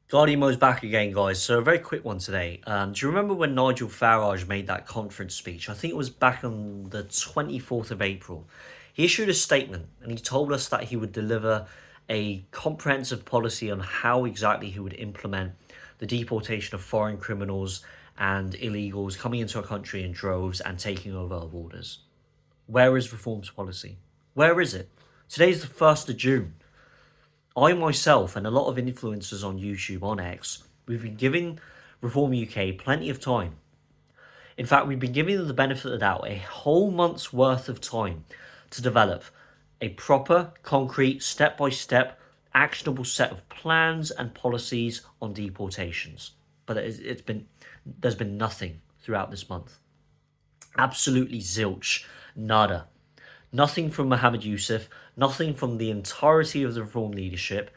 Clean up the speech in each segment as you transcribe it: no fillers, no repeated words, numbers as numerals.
Guardio's back again, guys. So a very quick one today. Do you remember when Nigel Farage made that conference speech? I think it was back on the 24th of April. He issued a statement and he told us that he would deliver a comprehensive policy on how exactly he would implement the deportation of foreign criminals and illegals coming into our country in droves and taking over our borders. Where is Reform's policy? Where is it? Today's the 1st of June. I myself and a lot of influencers on YouTube, on X, we've been giving Reform UK plenty of time. In fact, we've been giving them the benefit of the doubt, a whole month's worth of time to develop a proper, concrete, step-by-step, actionable set of plans and policies on deportations. But there's been nothing throughout this month. Absolutely zilch, nada. Nothing from Mohammed Yusuf, nothing from the entirety of the Reform leadership,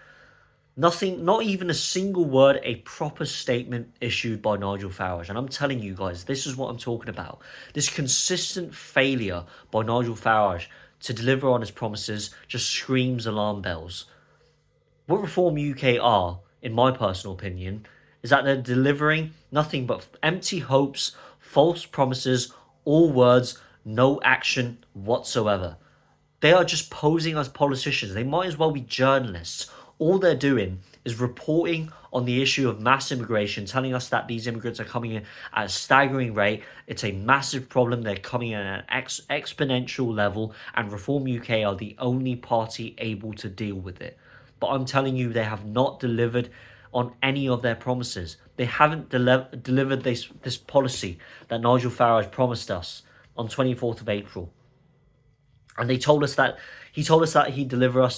nothing, not even a single word, a proper statement issued by Nigel Farage. And I'm telling you guys, this is what I'm talking about. This consistent failure by Nigel Farage to deliver on his promises just screams alarm bells. What Reform UK are, in my personal opinion, is that they're delivering nothing but empty hopes, false promises, all words, no action whatsoever. They are just posing as politicians. They might as well be journalists. All they're doing is reporting on the issue of mass immigration, telling us that these immigrants are coming in at a staggering rate. It's a massive problem. They're coming in at an exponential level, and Reform UK are the only party able to deal with it. But I'm telling you, they have not delivered on any of their promises. They haven't delivered this policy that Nigel Farage promised us on 24th of April. And he told us that he'd deliver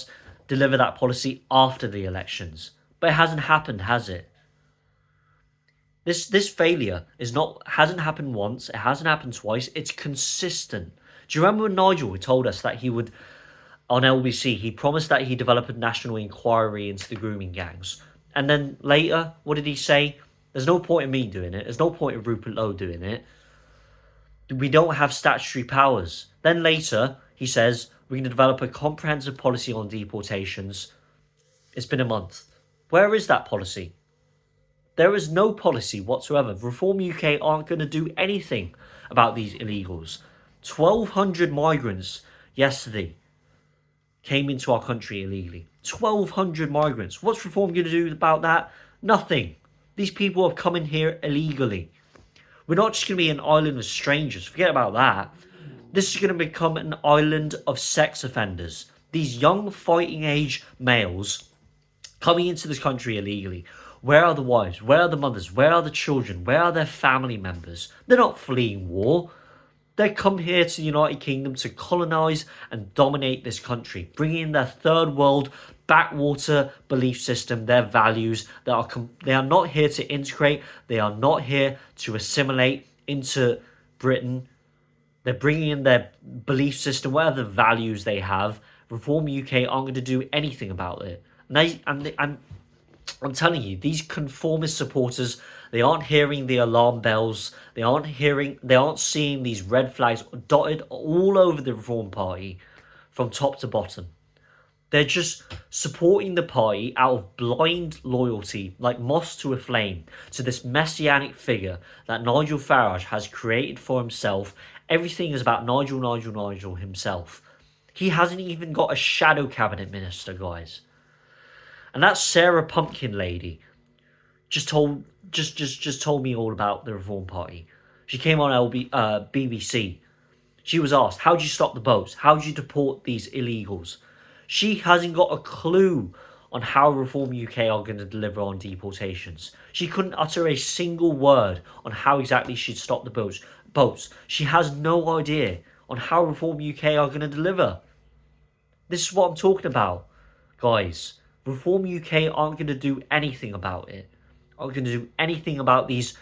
that policy after the elections. But it hasn't happened, has it? This failure hasn't happened once, it hasn't happened twice, it's consistent. Do you remember when Nigel told us that he would, on LBC, he promised that he'd develop a national inquiry into the grooming gangs. And then later, what did he say? There's no point in me doing it, there's no point in Rupert Lowe doing it. We don't have statutory powers. Then later, he says, we're going to develop a comprehensive policy on deportations. It's been a month. Where is that policy? There is no policy whatsoever. Reform UK aren't going to do anything about these illegals. 1,200 migrants yesterday came into our country illegally. 1,200 migrants. What's Reform going to do about that? Nothing. These people have come in here illegally. We're not just going to be an island of strangers. Forget about that. This is going to become an island of sex offenders. These young fighting age males coming into this country illegally. Where are the wives? Where are the mothers? Where are the children? Where are their family members? They're not fleeing war. They come here to the United Kingdom to colonise and dominate this country, bringing in their third world backwater belief system, their values. They are not here to integrate. They are not here to assimilate into Britain. They're bringing in their belief system, whatever values they have. Reform UK aren't going to do anything about it. I'm telling you, these conformist supporters, they aren't hearing the alarm bells. They aren't seeing these red flags dotted all over the Reform Party from top to bottom. They're just supporting the party out of blind loyalty, like moths to a flame, to this messianic figure that Nigel Farage has created for himself. Everything is about Nigel himself. He hasn't even got a shadow cabinet minister, guys. And that Sarah Pumpkin lady just told me all about the Reform Party. She came on BBC. She was asked, how do you stop the boats? How do you deport these illegals? She hasn't got a clue on how Reform UK are going to deliver on deportations. She couldn't utter a single word on how exactly she'd stop the boats. She has no idea on how Reform UK are going to deliver. This is what I'm talking about, guys. Reform UK aren't going to do anything about it. Aren't going to do anything about these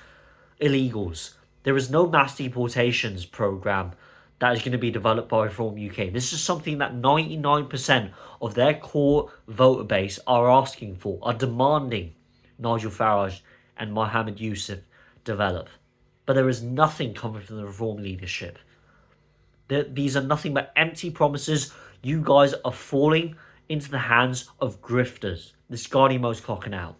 illegals. There is no mass deportations programme that is going to be developed by Reform UK. This is something that 99% of their core voter base are asking for, are demanding Nigel Farage and Mohammed Yusuf develop. But there is nothing coming from the Reform leadership. These are nothing but empty promises. You guys are falling into the hands of grifters. This Guardian Mo's clocking out.